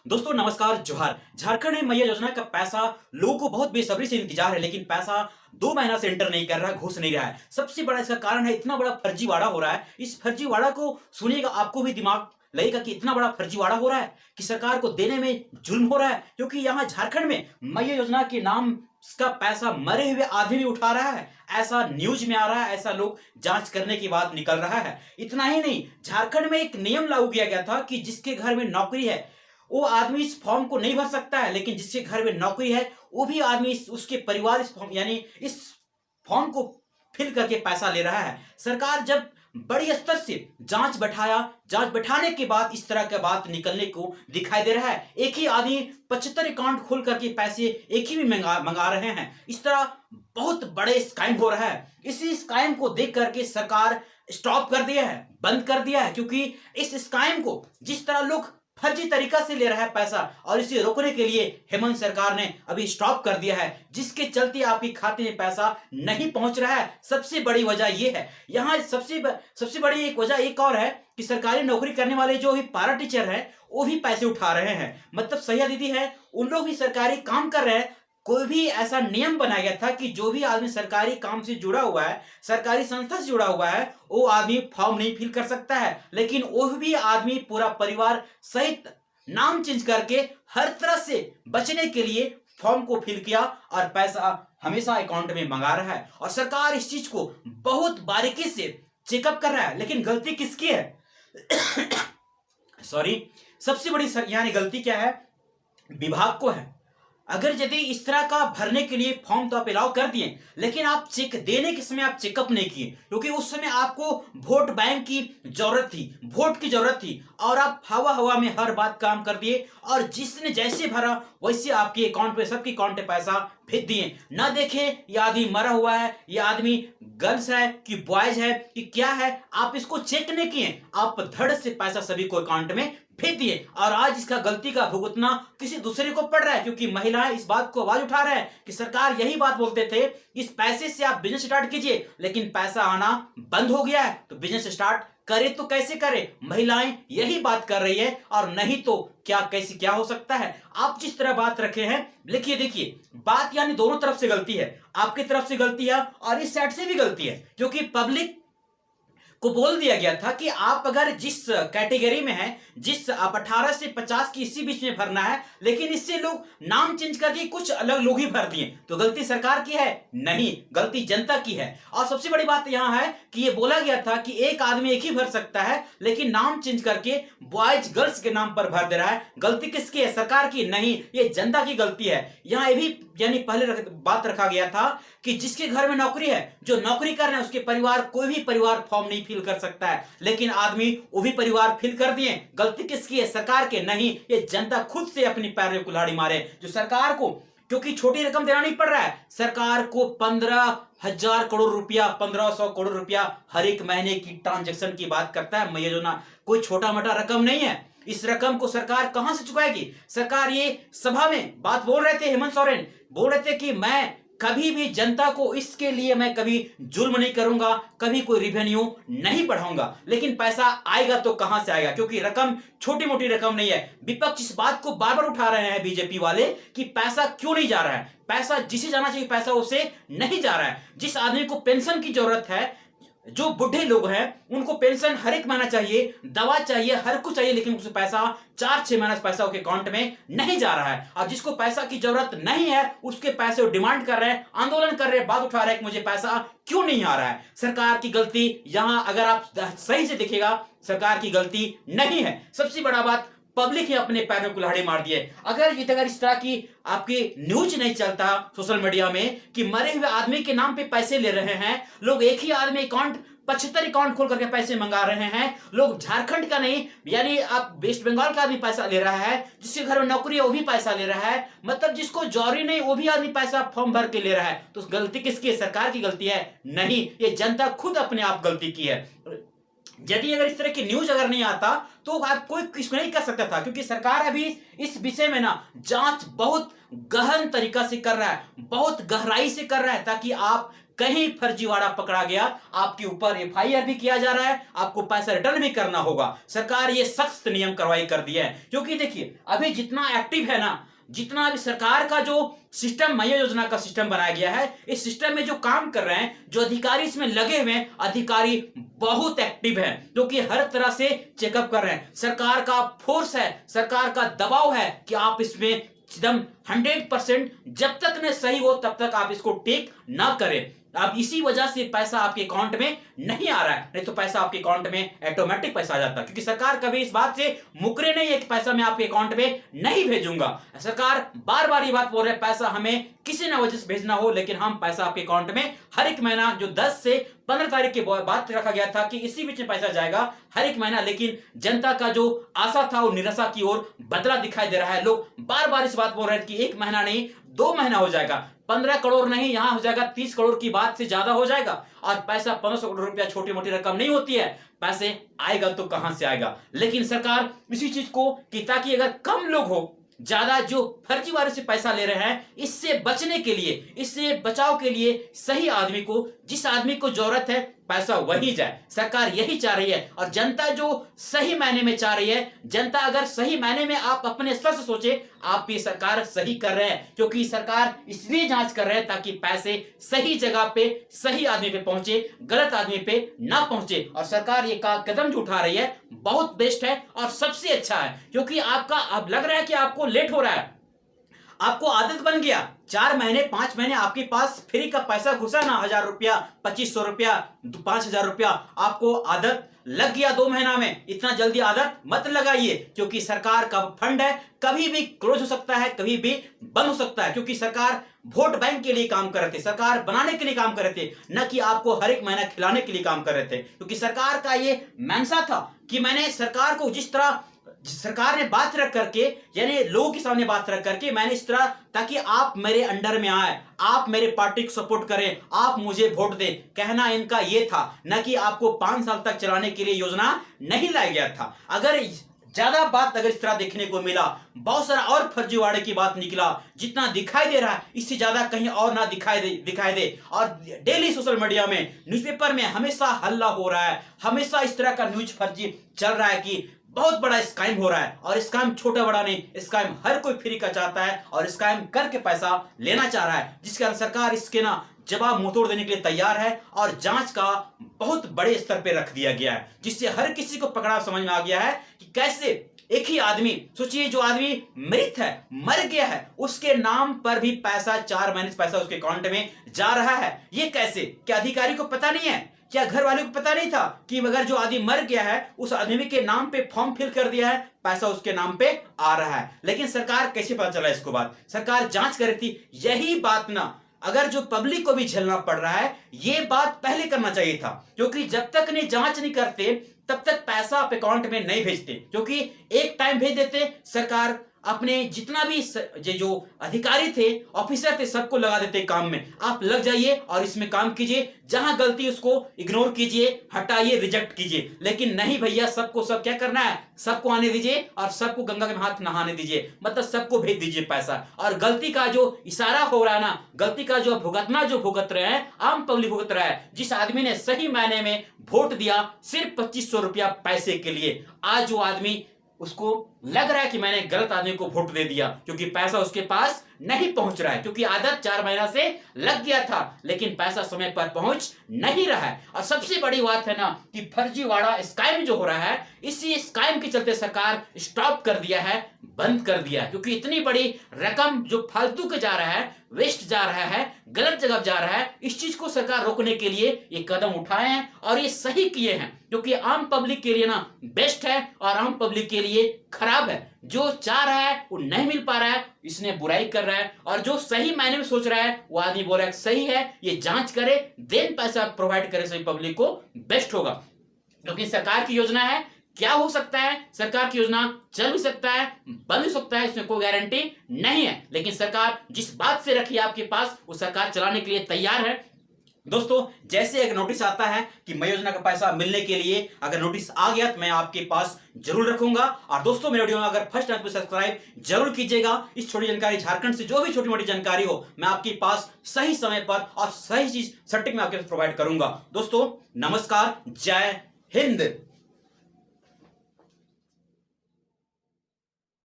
दोस्तों नमस्कार जोहार। झारखंड में मैया योजना का पैसा लोगों को बहुत बेसब्री से इंतजार है, लेकिन पैसा 2 महीना से एंटर नहीं कर रहा, घुस नहीं रहा है। सबसे बड़ा इसका कारण है इतना बड़ा फर्जीवाड़ा हो रहा है। इस फर्जीवाड़ा को सुनिएगा, आपको भी दिमाग लगेगा कि इतना बड़ा फर्जीवाड़ा हो रहा है कि सरकार को देने में जुल्म हो रहा है, क्योंकि यहाँ झारखंड में मैया योजना के नाम का पैसा मरे हुए आदमी भी उठा रहा है। ऐसा न्यूज में आ रहा है, ऐसा लोग जांच करने की बात निकल रहा है। इतना ही नहीं, झारखंड में एक नियम लागू किया गया था कि जिसके घर में नौकरी है वो आदमी इस फॉर्म को नहीं भर सकता है, लेकिन जिसके घर में नौकरी है वो भी आदमी उसके परिवार इस फॉर्म इस फॉर्म को फिल करके पैसा ले रहा है। सरकार जब बड़ी स्तर से जांच बैठाने के बाद इस तरह का बात निकलने को दिखाई दे रहा है। एक ही आदमी 75 अकाउंट खोल करके पैसे एक ही में मंगा रहे हैं। इस तरह बहुत बड़े स्कैम हो रहा है। इसी स्कैम को देख करके सरकार स्टॉप कर दिया है, बंद कर दिया है, क्योंकि इस स्कैम को जिस तरह लोग फर्जी तरीका से ले रहा है पैसा, और इसे रोकने के लिए हेमंत सरकार ने अभी स्टॉप कर दिया है, जिसके चलते आपके खाते में पैसा नहीं पहुंच रहा है। सबसे बड़ी वजह यह है। यहाँ सबसे बड़ी एक वजह एक और है कि सरकारी नौकरी करने वाले जो भी पारा टीचर है वो भी पैसे उठा रहे हैं। मतलब सैया दीदी है, उन लोग भी सरकारी काम कर रहे हैं। कोई भी ऐसा नियम बनाया गया था कि जो भी आदमी सरकारी काम से जुड़ा हुआ है, सरकारी संस्था से जुड़ा हुआ है, वो आदमी फॉर्म नहीं फिल कर सकता है। लेकिन वो भी आदमी पूरा परिवार सहित नाम चेंज करके हर तरह से बचने के लिए फॉर्म को फिल किया और पैसा हमेशा अकाउंट में मंगा रहा है। और सरकार इस चीज को बहुत बारीकी से चेकअप कर रहा है। लेकिन गलती किसकी है? सॉरी, सबसे बड़ी गलती क्या है? विभाग को है। अगर यदि इस तरह का भरने के लिए फॉर्म तो आप अलाउ कर दिए, लेकिन आप चेक देने के समय आप चेकअप नहीं किए, क्योंकि उस समय आपको वोट बैंक की जरूरत थी, वोट की जरूरत थी, और आप हवा में हर बात काम कर दिए, और जिसने जैसे भरा वैसे आपके अकाउंट पे, सबके अकाउंट पे पैसा भेज दिए। ना देखे ये आदमी मरा हुआ है, ये आदमी गर्ल्स है कि बॉयज है कि क्या है, आप इसको चेक नहीं किए, आप धड़ से पैसा सभी को अकाउंट में भेज दिए। और आज इसका गलती का भुगतना किसी दूसरे को पड़ रहा है, क्योंकि महिलाएं इस बात को आवाज उठा रहे हैं कि सरकार यही बात बोलते थे, इस पैसे से आप बिजनेस स्टार्ट कीजिए, लेकिन पैसा आना बंद हो गया है, तो बिजनेस स्टार्ट करे तो कैसे करे? महिलाएं यही बात कर रही है, और नहीं तो क्या हो सकता है? आप जिस तरह बात रखे हैं, देखिए बात दोनों तरफ से गलती है। आपकी तरफ से गलती है और इस साइड से भी गलती है, क्योंकि पब्लिक को बोल दिया गया था कि आप अगर जिस कैटेगरी में हैं, जिस आप 18 से 50 की इसी बीच में भरना है, लेकिन इससे लोग नाम चेंज करके कुछ अलग लोग ही भर दिए। तो गलती सरकार की है? नहीं, गलती जनता की है। और सबसे बड़ी बात यहां है कि ये बोला गया था कि एक आदमी एक ही भर सकता है, लेकिन नाम चेंज करके बॉयज गर्ल्स के नाम पर भर दे रहा है। गलती किसकी है? सरकार की नहीं, ये जनता की गलती है। यहाँ ये भी पहले बात रखा गया था कि जिसके घर में नौकरी है, जो नौकरी कर रहे हैं, उसके परिवार, कोई भी परिवार फॉर्म नहीं फिल कर सकता है, लेकिन आदमी वो भी परिवार फिल कर दिए। गलती किसकी है? सरकार के नहीं, ये जनता खुद से अपनी पैर में कुल्हाड़ी मारे। जो सरकार को, क्योंकि छोटी रकम देना नहीं पड़ रहा है, सरकार को 15,000 करोड़ रुपया, 1,500 करोड़ रुपया हर एक महीने की ट्रांजेक्शन की बात करता है मैया योजना। कोई छोटा मोटा रकम नहीं है। इस रकम को सरकार कहां से चुकाएगी? सरकार ये सभा में बात बोल रहे थे, हेमंत सोरेन बोल रहे थे कि मैं कभी भी जनता को, इसके लिए मैं कभी जुल्म नहीं करूंगा, कभी कोई रिवेन्यू नहीं बढ़ाऊंगा, लेकिन पैसा आएगा तो कहां से आएगा? क्योंकि रकम छोटी मोटी रकम नहीं है। विपक्ष इस बात को बार बार उठा रहे हैं, बीजेपी वाले, कि पैसा क्यों नहीं जा रहा है। पैसा जिसे जाना चाहिए पैसा उसे नहीं जा रहा है। जिस आदमी को पेंशन की जरूरत है, जो बुढ़े लोग हैं, उनको पेंशन हर एक महीना चाहिए, दवा चाहिए, हर कुछ चाहिए, लेकिन उसे पैसा 4-6 महीना पैसा उसके अकाउंट में नहीं जा रहा है। और जिसको पैसा की जरूरत नहीं है, उसके पैसे डिमांड कर रहे हैं, आंदोलन कर रहे हैं, बात उठा रहे हैं कि मुझे पैसा क्यों नहीं आ रहा है। सरकार की गलती यहां, अगर आप सही से देखिएगा, सरकार की गलती नहीं है। सबसे बड़ा बात, पब्लिक ही अपने पैर में कुल्हाड़ी मार दिए। अगर इस तरह की आपकी न्यूज नहीं चलता सोशल मीडिया में कि मरे हुए आदमी के नाम पे पैसे ले रहे हैं लोग, एक ही आदमी 75 अकाउंट खोल करके पैसे मंगा रहे हैं लोग, झारखंड का नहीं, आप वेस्ट बंगाल का आदमी पैसा ले रहा है, जिसके घर में नौकरी है वो भी पैसा ले रहा है, मतलब जिसको जौहरी नहीं वो भी आदमी पैसा फॉर्म भर के ले रहा है। तो गलती किसकी है? सरकार की गलती है? नहीं, ये जनता खुद अपने आप गलती की है। यदि अगर इस तरह की न्यूज अगर नहीं आता तो आप कोई किसको नहीं कर सकता था, क्योंकि सरकार अभी इस विषय में जांच बहुत गहन तरीका से कर रहा है, बहुत गहराई से कर रहा है, ताकि आप कहीं फर्जीवाड़ा पकड़ा गया, आपके ऊपर एफआईआर भी किया जा रहा है, आपको पैसा रिटर्न भी करना होगा। सरकार ये सख्त नियम कार्रवाई कर दिया है, क्योंकि देखिए अभी जितना एक्टिव है ना, जितना अभी सरकार का जो सिस्टम मया योजना का सिस्टम बनाया गया है, इस सिस्टम में जो काम कर रहे हैं, जो अधिकारी इसमें लगे हुए हैं, अधिकारी बहुत एक्टिव है, क्योंकि हर तरह से चेकअप कर रहे हैं। सरकार का फोर्स है, सरकार का दबाव है कि आप इसमें एकदम 100% जब तक न सही हो तब तक आप इसको टेक ना करें। अब इसी वजह से पैसा आपके अकाउंट में नहीं आ रहा है, नहीं तो पैसा आपके अकाउंट में ऑटोमेटिक पैसा आ जाता, क्योंकि सरकार कभी इस बात से मुकरे नहीं है कि पैसा मैं आपके अकाउंट में नहीं भेजूंगा। सरकार बार बार ये बात बोल रहे हैं पैसा हमें किसी न वजह से भेजना हो, लेकिन हम पैसा आपके अकाउंट में हर एक महीना, जो 10 से 15 तारीख के बाद रखा गया था कि इसी बीच में पैसा जाएगा हर एक महीना, लेकिन जनता का जो आशा था वो निराशा की ओर बदला दिखाई दे रहा है। लोग बार बार इस बात बोल रहे हैं कि 1 महीना नहीं 2 महीना हो जाएगा, 15 करोड़ नहीं यहां हो जाएगा 30 करोड़ की बात से ज्यादा हो जाएगा। और पैसा 1500 करोड़ रुपया छोटी मोटी रकम नहीं होती है, पैसे आएगा तो कहां से आएगा। लेकिन सरकार इसी चीज को कि ताकि अगर कम लोग हो, ज्यादा जो फर्जीवाड़े से पैसा ले रहे हैं, इससे बचने के लिए, इससे बचाव के लिए सही आदमी को, जिस आदमी को जरूरत है पैसा वही जाए, सरकार यही चाह रही है। और जनता जो सही मायने में चाह रही है, जनता अगर सही मायने में आप अपने स्तर से सोचे, आप ये सरकार सही कर रहे हैं, क्योंकि सरकार इसलिए जांच कर रहे हैं ताकि पैसे सही जगह पे सही आदमी पे पहुंचे, गलत आदमी पे ना पहुंचे। और सरकार ये कदम जो उठा रही है बहुत बेस्ट है और सबसे अच्छा है, क्योंकि आपका अब लग रहा है कि आपको लेट हो रहा है, आपको आदत बन गया, 4 महीने 5 महीने आपके पास फ्री का पैसा घुसा ना, 1000 रुपया, 2500 रुपया, 5000 रुपया, आपको आदत लग गया 2 महीना में। इतना जल्दी आदत मत लगाइए, क्योंकि सरकार का फंड है, कभी भी क्लोज हो सकता है, कभी भी बंद हो सकता है, क्योंकि सरकार वोट बैंक के लिए काम कर रहे थे, सरकार बनाने के लिए काम कर रहे थे, न कि आपको हर एक महीना खिलाने के लिए काम कर रहे थे। क्योंकि सरकार का ये मंशा था कि मैंने सरकार को जिस तरह सरकार ने बात रख करके, यानी लोगों के सामने बात रख करके, मैंने इस तरह, ताकि आप मेरे अंडर में आए, आप मेरे पार्टी को सपोर्ट करें, आप मुझे वोट दें, कहना इनका ये था, न कि आपको 5 साल तक चलाने के लिए योजना नहीं लाया गया था। अगर ज्यादा बात अगर इस तरह देखने को मिला, बहुत सारा और फर्जीवाड़े की बात निकला, जितना दिखाई दे रहा है इससे ज्यादा कहीं और ना दिखाई दे। और डेली सोशल मीडिया में, न्यूज़पेपर में हमेशा हल्ला हो रहा है, हमेशा इस तरह का न्यूज फर्जी चल रहा है कि बहुत बड़ा स्कैम हो रहा है। और स्कैम छोटा बड़ा नहीं, स्कैम हर कोई फ्री का चाहता है और स्कैम करके पैसा लेना चाह रहा है, जिसके कारण सरकार इसके ना जवाब मुंह तोड़ देने के लिए तैयार है। और जांच का बहुत बड़े स्तर पे रख दिया गया है, जिससे हर किसी को पकड़ा समझ में आ गया है कि कैसे एक ही आदमी, सोचिए जो आदमी मृत है, मर गया है, उसके नाम पर भी पैसा 4 महीने से पैसा उसके अकाउंट में जा रहा है। ये कैसे? क्या अधिकारी को पता नहीं है? क्या घर वाले को पता नहीं था कि अगर जो आदमी मर गया है उस आदमी के नाम पे फॉर्म फिल कर दिया है, पैसा उसके नाम पे आ रहा है? लेकिन सरकार कैसे पता चला इसको? बात सरकार जांच कर रही थी। यही बात ना, अगर जो पब्लिक को भी झेलना पड़ रहा है, ये बात पहले करना चाहिए था, क्योंकि जब तक नहीं जांच नहीं करते तब तक पैसा आप अकाउंट में नहीं भेजते, क्योंकि एक टाइम भेज देते, सरकार अपने जितना भी जो अधिकारी थे, ऑफिसर थे, सबको लगा देते काम में, आप लग जाइए और इसमें काम कीजिए, जहां गलती उसको इग्नोर कीजिए, हटाइए, रिजेक्ट कीजिए। लेकिन नहीं भैया, सबको सब क्या करना है, सबको आने दीजिए और सबको गंगा के हाथ नहाने दीजिए, मतलब सबको भेज दीजिए पैसा। और गलती का जो इशारा हो रहा है ना, गलती का जो भुगतना जो भुगत रहे हैं, आम पब्लिक भुगत रहा है। जिस आदमी ने सही मायने में वोट दिया सिर्फ 2500 रुपया पैसे के लिए, आज वो आदमी, उसको लग रहा है कि मैंने गलत आदमी को वोट दे दिया, क्योंकि पैसा उसके पास नहीं पहुंच रहा है, क्योंकि आदत 4 महीना से लग गया था, लेकिन पैसा समय पर पहुंच नहीं रहा है। और सबसे बड़ी बात है ना कि फर्जीवाड़ा स्कैम जो हो रहा है, इसी स्कैम के चलते सरकार स्टॉप कर दिया है, बंद कर दिया है, क्योंकि इतनी बड़ी रकम जो फालतू के जा रहा है, वेस्ट जा रहा है, गलत जगह जा रहा है, इस चीज को सरकार रोकने के लिए ये कदम उठाए हैं और ये सही किए हैं, क्योंकि आम पब्लिक के लिए ना बेस्ट है और आम पब्लिक के लिए खराब है। जो चाह रहा है वो नहीं मिल पा रहा है, इसने बुराई कर रहा है, और जो सही मायने में सोच रहा है वो आदमी बोल रहा है सही है, ये जांच करे, देन पैसा प्रोवाइड करे सभी पब्लिक को, बेस्ट होगा। क्योंकि सरकार की योजना है, क्या हो सकता है, सरकार की योजना चल भी सकता है, बन भी सकता है, इसमें कोई गारंटी नहीं है। लेकिन सरकार जिस बात से रखी है आपके पास, वो सरकार चलाने के लिए तैयार है। दोस्तों जैसे एक नोटिस आता है कि मई योजना का पैसा मिलने के लिए, अगर नोटिस आ गया तो मैं आपके पास जरूर रखूंगा। और दोस्तों मेरे वीडियो में अगर फर्स्ट टाइम तो सब्सक्राइब जरूर कीजिएगा। इस छोटी जानकारी, झारखंड से जो भी छोटी मोटी जानकारी हो, मैं आपके पास सही समय पर और सही चीज सटीक में आपके पास प्रोवाइड करूंगा। दोस्तों नमस्कार, जय हिंद।